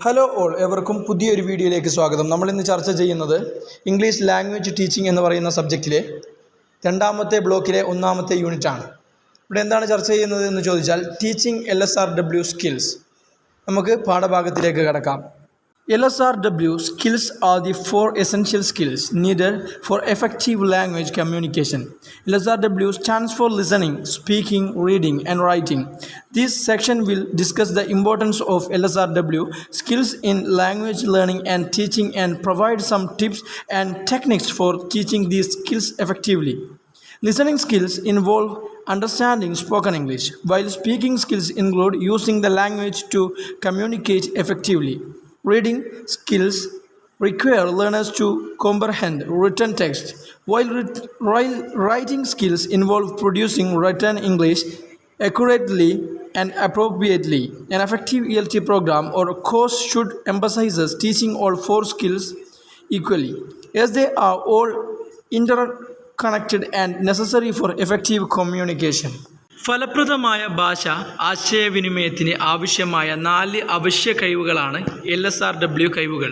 Hello all, എവർക്കും പുതിയൊരു വീഡിയോയിലേക്ക് സ്വാഗതം. നമ്മളിന്ന് ചർച്ച ചെയ്യുന്നത് ഇംഗ്ലീഷ് ലാംഗ്വേജ് ടീച്ചിങ് എന്ന് പറയുന്ന സബ്ജക്റ്റിലെ രണ്ടാമത്തെ ബ്ലോക്കിലെ ഒന്നാമത്തെ യൂണിറ്റാണ്. ഇവിടെ എന്താണ് ചർച്ച ചെയ്യുന്നത് എന്ന് ചോദിച്ചാൽ ടീച്ചിങ് LSRW സ്കിൽസ്. നമുക്ക് പാഠഭാഗത്തിലേക്ക് കടക്കാം. LSRW skills are the four essential skills needed for effective language communication. LSRW stands for listening, speaking, reading, and writing. This section will discuss the importance of LSRW skills in language learning and teaching and provide some tips and techniques for teaching these skills effectively. Listening skills involve understanding spoken English, while speaking skills include using the language to communicate effectively. Reading skills require learners to comprehend written text, while writing skills involve producing written English accurately and appropriately. An effective ELT program or course should emphasize teaching all four skills equally, as they are all interconnected and necessary for effective communication. ഫലപ്രദമായ ഭാഷ ആശയവിനിമയത്തിന് ആവശ്യമായ 4 അവശ്യ കഴിവുകളാണ് LSRW കഴിവുകൾ.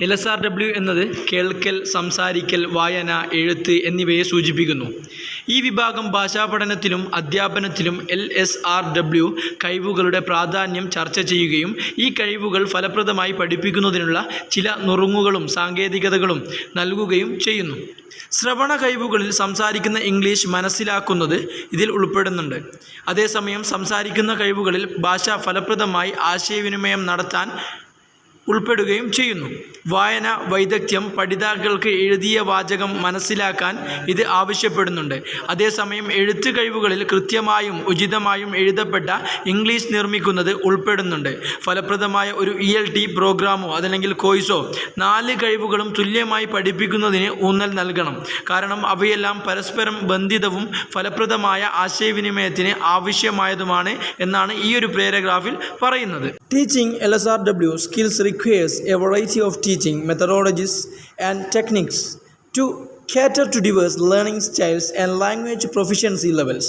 LSRW എന്നത് കേൾക്കൽ, സംസാരിക്കൽ, വായന, എഴുത്ത് എന്നിവയെ സൂചിപ്പിക്കുന്നു. ഈ വിഭാഗം ഭാഷാപഠനത്തിലും അധ്യാപനത്തിലും LSRW കഴിവുകളുടെ പ്രാധാന്യം ചർച്ച ചെയ്യുകയും ഈ കഴിവുകൾ ഫലപ്രദമായി പഠിപ്പിക്കുന്നതിനുള്ള ചില നുറുങ്ങുകളും സാങ്കേതികതകളും നൽകുകയും ചെയ്യുന്നു. ശ്രവണ കഴിവുകളിൽ സംസാരിക്കുന്ന ഇംഗ്ലീഷ് മനസ്സിലാക്കുന്നത് ഇതിൽ ഉൾപ്പെടുന്നുണ്ട്. അതേസമയം സംസാരിക്കുന്ന കഴിവുകളിൽ ഭാഷ ഫലപ്രദമായി ആശയവിനിമയം നടത്താൻ ഉൾപ്പെടുകയും ചെയ്യുന്നു. വായന വൈദഗ്ധ്യം പഠിതാക്കൾക്ക് എഴുതിയ വാചകം മനസ്സിലാക്കാൻ ഇത് ആവശ്യപ്പെടുന്നുണ്ട്. അതേസമയം എഴുത്ത് കഴിവുകളിൽ കൃത്യമായും ഉചിതമായും എഴുതപ്പെട്ട ഇംഗ്ലീഷ് നിർമ്മിക്കുന്നത് ഉൾപ്പെടുന്നുണ്ട്. ഫലപ്രദമായ ഒരു ELT പ്രോഗ്രാമോ അതല്ലെങ്കിൽ കോഴ്സോ 4 കഴിവുകളും തുല്യമായി പഠിപ്പിക്കുന്നതിന് ഊന്നൽ നൽകണം. കാരണം അവയെല്ലാം പരസ്പരം ബന്ധിതവും ഫലപ്രദമായ ആശയവിനിമയത്തിന് ആവശ്യമായതുമാണ് എന്നാണ് ഈ ഒരു പാരഗ്രാഫിൽ പറയുന്നത്. Teaching LSRW skills requires a variety of teaching methodologies and techniques to cater to diverse learning styles and language proficiency levels.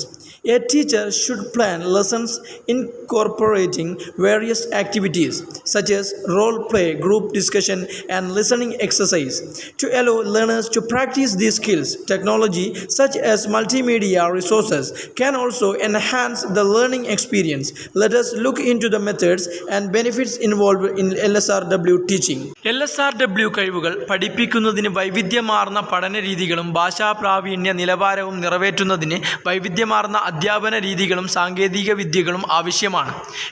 A teacher should plan lessons incorporating various activities such as role play, group discussion, and listening exercise to allow learners to practice these skills. Technology such as multimedia resources can also enhance the learning experience. Let us look into the methods and benefits involved in LSRW teaching. LSRW കഴിവുകൾ പഠിപ്പിക്കുന്നതിന് വൈവിധ്യമാർന്ന പഠന രീതികളും ഭാഷാപ്രാവീണ്യ നിലവാരവും നിറവേറ്റുന്നതിന് വൈവിധ്യമാർന്ന അധ്യാപന രീതികളും സാങ്കേതിക വിദ്യകളും ആവശ്യമാണ്.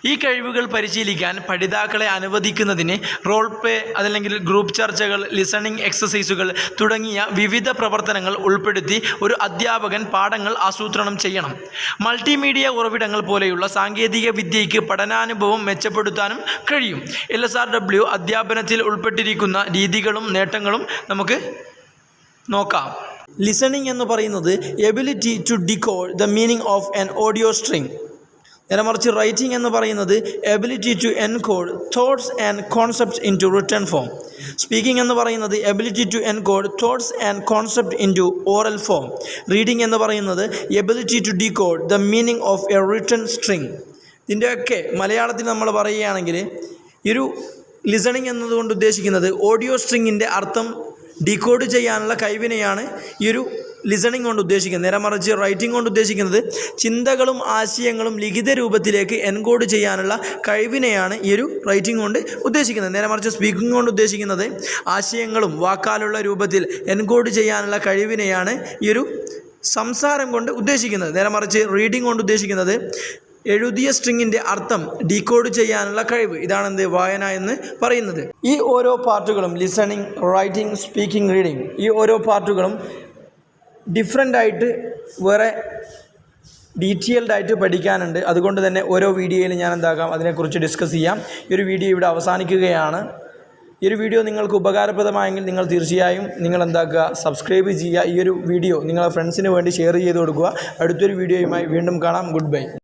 ഈ കഴിവുകൾ പരിശീലിക്കാൻ പഠിതാക്കളെ അനുവദിക്കുന്നതിന് റോൾ പ്ലേ അതല്ലെങ്കിൽ ഗ്രൂപ്പ് ചർച്ചകൾ, ലിസണിംഗ് എക്സസൈസുകൾ തുടങ്ങിയ വിവിധ പ്രവർത്തനങ്ങൾ ഉൾപ്പെടുത്തി ഒരു അധ്യാപകൻ പാഠങ്ങൾ ആസൂത്രണം ചെയ്യണം. മൾട്ടിമീഡിയ ഉറവിടങ്ങൾ പോലെയുള്ള സാങ്കേതിക വിദ്യയ്ക്ക് പഠനാനുഭവം മെച്ചപ്പെടുത്താനും കഴിയും. LSRW അധ്യാപനത്തിൽ ഉൾപ്പെട്ടിരിക്കുന്ന രീതികളും നേട്ടങ്ങളും നമുക്ക് നോക്കാം. ലിസണിംഗ് എന്ന് പറയുന്നത് ability to decode the meaning of an audio string. നേരെ മറിച്ച് റൈറ്റിംഗ് എന്ന് പറയുന്നത് ability to encode thoughts and concepts into written form. Speaking എന്ന് പറയുന്നത് ability to encode thoughts and concept into oral form. Reading എന്ന് പറയുന്നത് ability to decode the meaning of a written string. ഇതിൻ്റെയൊക്കെ മലയാളത്തിൽ നമ്മൾ പറയുകയാണെങ്കിൽ ഈ ഒരു ലിസണിംഗ് എന്നതുകൊണ്ട് ഉദ്ദേശിക്കുന്നത് ഓഡിയോ സ്ട്രിങ്ങിൻ്റെ അർത്ഥം ഡീകോഡ് ചെയ്യാനുള്ള കഴിവിനെയാണ് ഈ ഒരു ലിസണിംഗ് കൊണ്ട് ഉദ്ദേശിക്കുന്നത്. നേരെ മറിച്ച് റൈറ്റിംഗ് കൊണ്ട് ഉദ്ദേശിക്കുന്നത് ചിന്തകളും ആശയങ്ങളും ലിഖിത രൂപത്തിലേക്ക് എൻകോഡ് ചെയ്യാനുള്ള കഴിവിനെയാണ് ഈ ഒരു റൈറ്റിംഗ് കൊണ്ട് ഉദ്ദേശിക്കുന്നത്. നേരെ മറിച്ച് സ്പീക്കിംഗ് കൊണ്ട് ഉദ്ദേശിക്കുന്നത് ആശയങ്ങളും വാക്കാലുള്ള രൂപത്തിൽ എൻകോഡ് ചെയ്യാനുള്ള കഴിവിനെയാണ് ഈ ഒരു സംസാരം കൊണ്ട് ഉദ്ദേശിക്കുന്നത്. നേരെ മറിച്ച് റീഡിംഗ് കൊണ്ട് ഉദ്ദേശിക്കുന്നത് എഴുതിയ സ്ട്രിങ്ങിൻ്റെ അർത്ഥം ഡീകോഡ് ചെയ്യാനുള്ള കഴിവ്. ഇതാണ് വായന എന്ന് പറയുന്നത്. ഈ ഓരോ പാർട്ടുകളും ലിസണിങ്, റൈറ്റിംഗ്, സ്പീക്കിംഗ്, റീഡിംഗ് ഈ ഓരോ പാർട്ടുകളും ഡിഫറെൻ്റായിട്ട് വേറെ ഡീറ്റെയിൽഡ് ആയിട്ട് പഠിക്കാനുണ്ട്. അതുകൊണ്ട് തന്നെ ഓരോ വീഡിയോയിൽ ഞാൻ അതിനെക്കുറിച്ച് ഡിസ്കസ് ചെയ്യാം. ഈ ഒരു വീഡിയോ ഇവിടെ അവസാനിക്കുകയാണ്. ഈ ഒരു വീഡിയോ നിങ്ങൾക്ക് ഉപകാരപ്രദമായെങ്കിൽ നിങ്ങൾ തീർച്ചയായും സബ്സ്ക്രൈബ് ചെയ്യുക. ഈ ഒരു വീഡിയോ നിങ്ങളുടെ ഫ്രണ്ട്സിന് വേണ്ടി ഷെയർ ചെയ്ത് കൊടുക്കുക. അടുത്തൊരു വീഡിയോയുമായി വീണ്ടും കാണാം. Good bye.